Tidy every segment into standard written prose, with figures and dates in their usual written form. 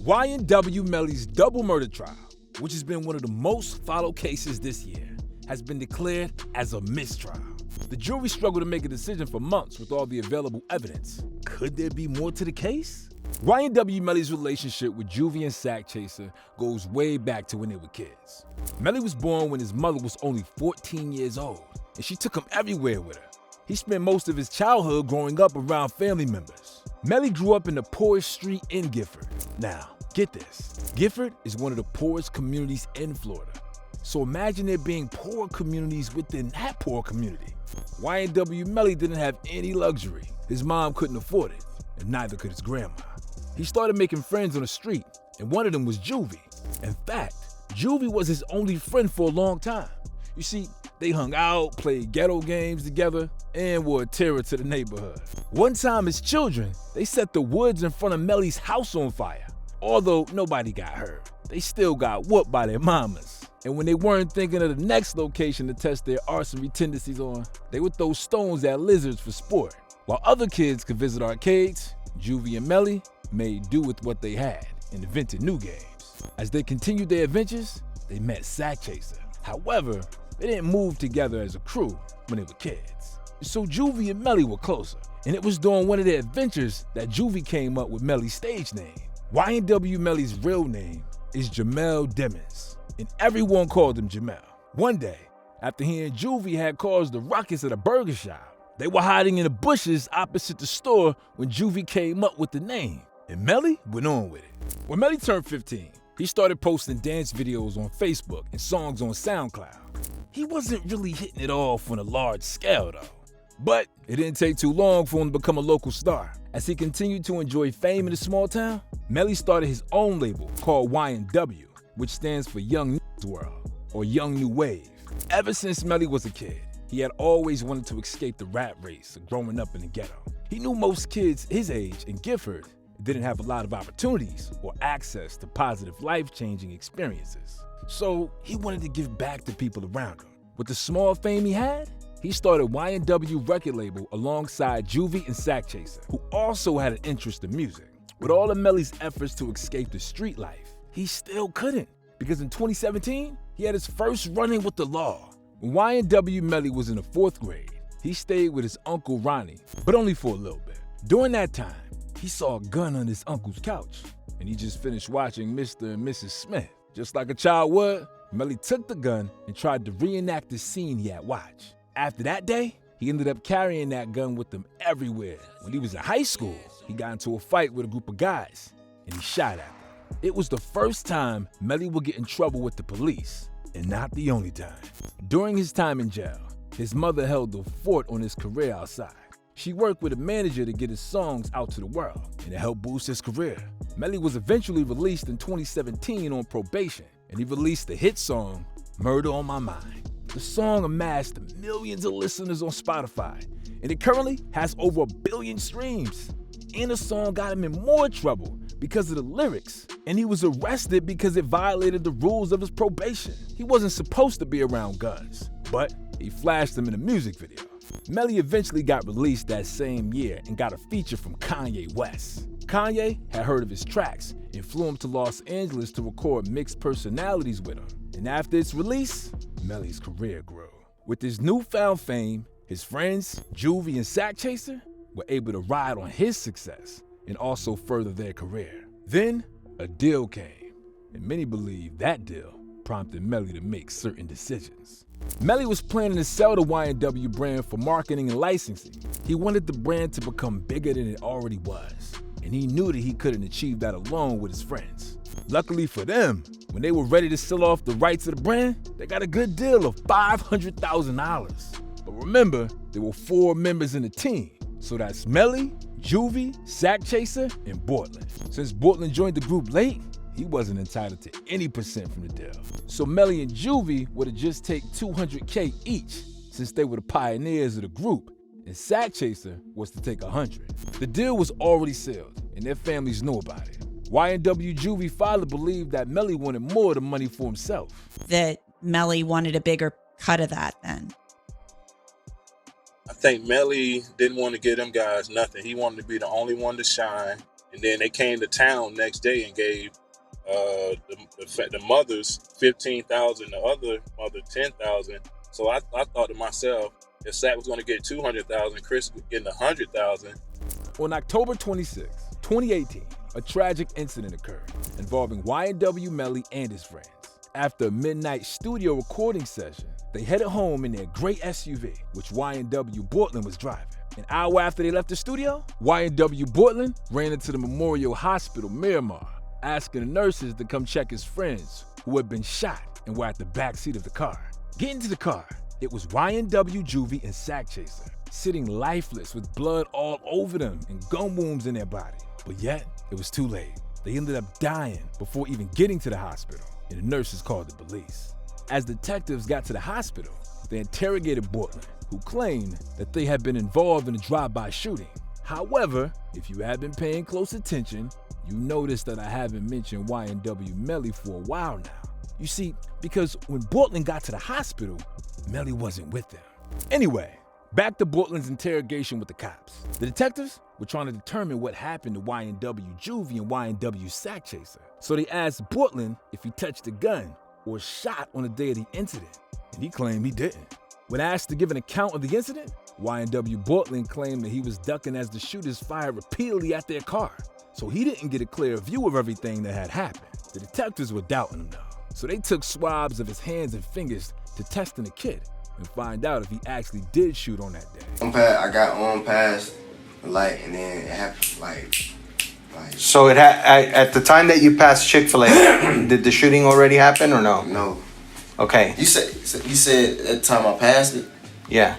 YNW Melly's double murder trial, which has been one of the most followed cases this year, has been declared as a mistrial. The jury struggled to make a decision for months with all the available evidence. Could there be more to the case? YNW Melly's relationship with Juvy and Sakchaser goes way back to when they were kids. Melly was born when his mother was only 14 years old, and she took him everywhere with her. He spent most of his childhood growing up around family members. Melly grew up in the poorest street in Gifford. Now, get this. Gifford is one of the poorest communities in Florida. So imagine there being poor communities within that poor community. YNW Melly didn't have any luxury. His mom couldn't afford it, and neither could his grandma. He started making friends on the street, and one of them was Juvy. In fact, Juvy was his only friend for a long time. You see, they hung out, played ghetto games together, and were a terror to the neighborhood. One time as children, they set the woods in front of Melly's house on fire. Although nobody got hurt, they still got whooped by their mamas. And when they weren't thinking of the next location to test their arsonry tendencies on, they would throw stones at lizards for sport. While other kids could visit arcades, Juvy and Melly made do with what they had and invented new games. As they continued their adventures, they met Sakchaser. However, they didn't move together as a crew when they were kids. So Juvy and Melly were closer, and it was during one of their adventures that Juvy came up with Melly's stage name. YNW Melly's real name is Jamel Demons, and everyone called him Jamel. One day, after hearing Juvy had caused a ruckus at a burger shop, they were hiding in the bushes opposite the store when Juvy came up with the name, and Melly went on with it. When Melly turned 15, he started posting dance videos on Facebook and songs on SoundCloud. He wasn't really hitting it off on a large scale though. But it didn't take too long for him to become a local star. As he continued to enjoy fame in the small town, Melly started his own label called YNW, which stands for Young World, or Young New Wave. Ever since Melly was a kid, he had always wanted to escape the rat race of growing up in the ghetto. He knew most kids his age in Gifford didn't have a lot of opportunities or access to positive life-changing experiences. So he wanted to give back to people around him. With the small fame he had, he started YNW record label alongside Juvy and Sakchaser, who also had an interest in music. With all of Melly's efforts to escape the street life, he still couldn't, because in 2017, he had his first run-in with the law. When YNW Melly was in the 4th grade, he stayed with his uncle Ronnie, but only for a little bit. During that time, he saw a gun on his uncle's couch, and he just finished watching Mr. and Mrs. Smith. Just like a child would, Melly took the gun and tried to reenact the scene he had watched. After that day, he ended up carrying that gun with him everywhere. When he was in high school, he got into a fight with a group of guys, and he shot at them. It was the first time Melly would get in trouble with the police, and not the only time. During his time in jail, his mother held the fort on his career outside. She worked with a manager to get his songs out to the world, and it helped boost his career. Melly was eventually released in 2017 on probation, and he released the hit song, Murder on My Mind. The song amassed millions of listeners on Spotify, and it currently has over 1 billion streams. And the song got him in more trouble because of the lyrics, and he was arrested because it violated the rules of his probation. He wasn't supposed to be around guns, but he flashed them in a music video. Melly eventually got released that same year and got a feature from Kanye West. Kanye had heard of his tracks and flew him to Los Angeles to record Mixed Personalities with him. And after its release, Melly's career grew. With his newfound fame, his friends, Juvy and Sakchaser, were able to ride on his success and also further their career. Then, a deal came, and many believe that deal prompted Melly to make certain decisions. Melly was planning to sell the YNW brand for marketing and licensing. He wanted the brand to become bigger than it already was, and he knew that he couldn't achieve that alone with his friends. Luckily for them, when they were ready to sell off the rights of the brand, they got a good deal of $500,000. But remember, there were 4 members in the team, so that's Melly, Juvy, Sakchaser, and Bortland. Since Bortland joined the group late, he wasn't entitled to any percent from the deal. So Melly and Juvy would have just take $200K each, since they were the pioneers of the group, and Sakchaser was to take $100. The deal was already sealed, and their families knew about it. YNW Juvy father believed that Melly wanted more of the money for himself. That Melly wanted a bigger cut of that then. I think Melly didn't want to give them guys nothing. He wanted to be the only one to shine, And then they came to town next day and gave the mothers $15,000, the other mother $10,000. So I thought to myself, if Sack was going to get $200,000, Chris was getting $100,000. On October 26, 2018, a tragic incident occurred involving YNW Melly and his friends. After a midnight studio recording session, they headed home in their gray SUV, which YNW Portland was driving. An hour after they left the studio, YNW Portland ran into the Memorial Hospital, Miramar, asking the nurses to come check his friends who had been shot and were at the back seat of the car. Getting to the car, it was YNW Juvy and Sakchaser, sitting lifeless with blood all over them and gun wounds in their body. But yet, it was too late. They ended up dying before even getting to the hospital, and the nurses called the police. As detectives got to the hospital, they interrogated Portland, who claimed that they had been involved in a drive-by shooting. However, if you have been paying close attention, you notice that I haven't mentioned YNW Melly for a while now. You see, because when Portland got to the hospital, Melly wasn't with them. Anyway, back to Portland's interrogation with the cops. The detectives were trying to determine what happened to YNW Juvy and YNW Sakchaser. So they asked Portland if he touched a gun or shot on the day of the incident, and he claimed he didn't. When asked to give an account of the incident, YNW Portland claimed that he was ducking as the shooters fired repeatedly at their car, so he didn't get a clear view of everything that had happened. The detectives were doubting him though, so they took swabs of his hands and fingers to test in the kid and find out if he actually did shoot on that day. I got on past the light, and then it happened like. So at the time that you passed Chick-fil-A, did the shooting already happen or no? No. Okay. You said at the time I passed it? Yeah.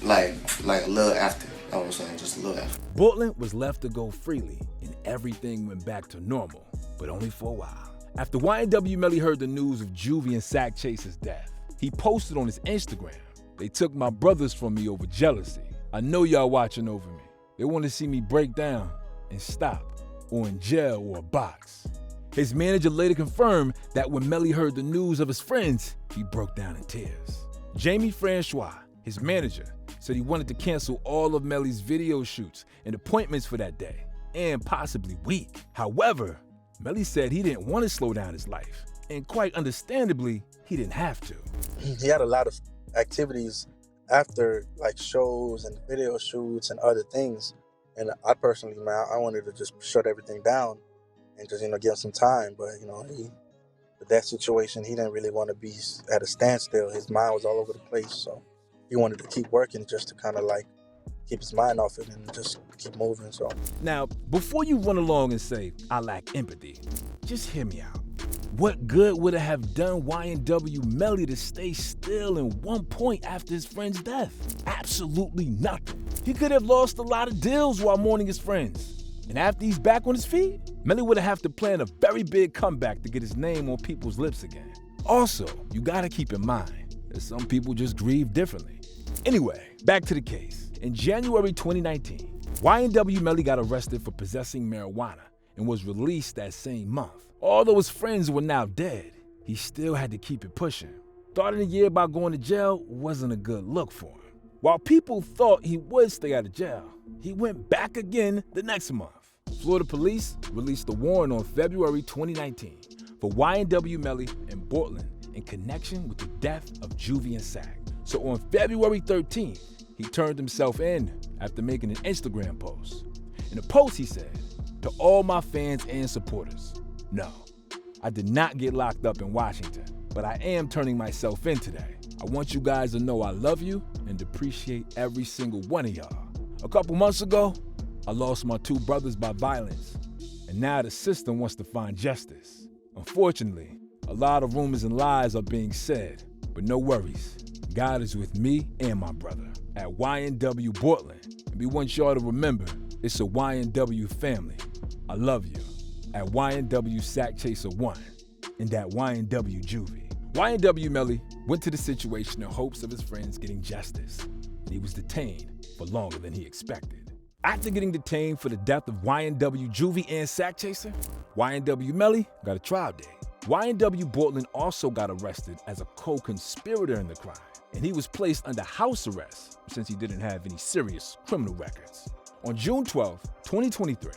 Like a little after. That's what I'm saying, just a little after. Portland was left to go freely, and everything went back to normal, but only for a while. After YNW Melly heard the news of Juvy and Sakchaser's death, he posted on his Instagram, "They took my brothers from me over jealousy. I know y'all watching over me. They want to see me break down and stop, or in jail or a box." His manager later confirmed that when Melly heard the news of his friends, he broke down in tears. Jamie Francois, his manager, said he wanted to cancel all of Melly's video shoots and appointments for that day, and possibly week. However, Melly said he didn't want to slow down his life, and quite understandably, he didn't have to. He had a lot of activities after, like shows and video shoots and other things. And I personally, man, I wanted to just shut everything down and just, give him some time. But, with that situation, he didn't really want to be at a standstill. His mind was all over the place. So he wanted to keep working just to kind of like keep his mind off it and just keep moving. So now, before you run along and say, I lack empathy, just hear me out. What good would it have done YNW Melly to stay still in one point after his friend's death? Absolutely nothing. He could have lost a lot of deals while mourning his friends. And after he's back on his feet, Melly would have to plan a very big comeback to get his name on people's lips again. Also, you gotta keep in mind that some people just grieve differently. Anyway, back to the case. In January 2019, YNW Melly got arrested for possessing marijuana and was released that same month. Although his friends were now dead, he still had to keep it pushing. Starting the year by going to jail wasn't a good look for him. While people thought he would stay out of jail, he went back again the next month. Florida police released a warrant on February 2019 for YNW Melly and Portland in connection with the death of Juvy and Sack. So on February 13th, he turned himself in after making an Instagram post. In the post, he said, "To all my fans and supporters, no, I did not get locked up in Washington, but I am turning myself in today. I want you guys to know I love you and appreciate every single one of y'all. A couple months ago, I lost my two brothers by violence, and now the system wants to find justice. Unfortunately, a lot of rumors and lies are being said, but no worries. God is with me and my brother at YNW Portland, and we want y'all to remember it's a YNW family. I love you. At YNW Sakchaser 1 and at YNW Juvy." YNW Melly went to the situation in hopes of his friends getting justice, and he was detained for longer than he expected. After getting detained for the death of YNW Juvy and Sakchaser, YNW Melly got a trial date. YNW Portland also got arrested as a co-conspirator in the crime, and he was placed under house arrest since he didn't have any serious criminal records. On June 12, 2023,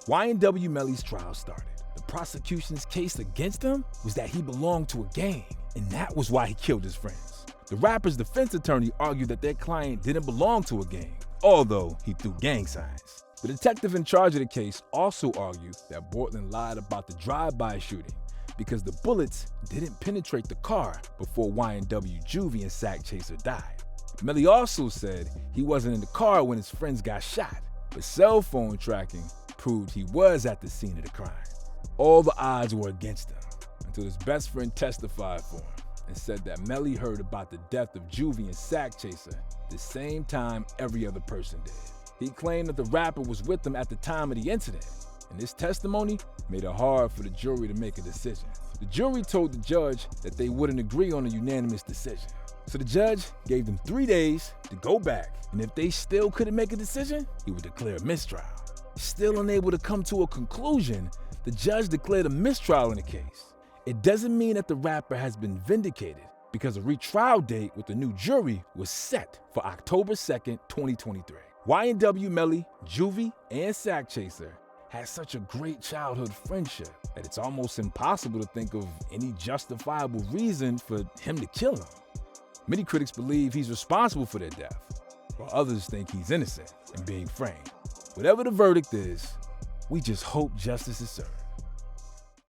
YNW Melly's trial started. The prosecution's case against him was that he belonged to a gang, and that was why he killed his friends. The rapper's defense attorney argued that their client didn't belong to a gang, although he threw gang signs. The detective in charge of the case also argued that Bortland lied about the drive-by shooting because the bullets didn't penetrate the car before YNW Juvy and Sakchaser died. Melly also said he wasn't in the car when his friends got shot, but cell phone tracking proved he was at the scene of the crime. All the odds were against him until his best friend testified for him and said that Melly heard about the death of Juvy and Sakchaser the same time every other person did. He claimed that the rapper was with him at the time of the incident, and this testimony made it hard for the jury to make a decision. The jury told the judge that they wouldn't agree on a unanimous decision. So the judge gave them 3 days to go back, and if they still couldn't make a decision, he would declare a mistrial. Still unable to come to a conclusion, the judge declared a mistrial in the case. It doesn't mean that the rapper has been vindicated, because a retrial date with the new jury was set for October 2nd, 2023. YNW Melly, Juvy, and Sakchaser had such a great childhood friendship that it's almost impossible to think of any justifiable reason for him to kill him. Many critics believe he's responsible for their death, while others think he's innocent and being framed. Whatever the verdict is, we just hope justice is served.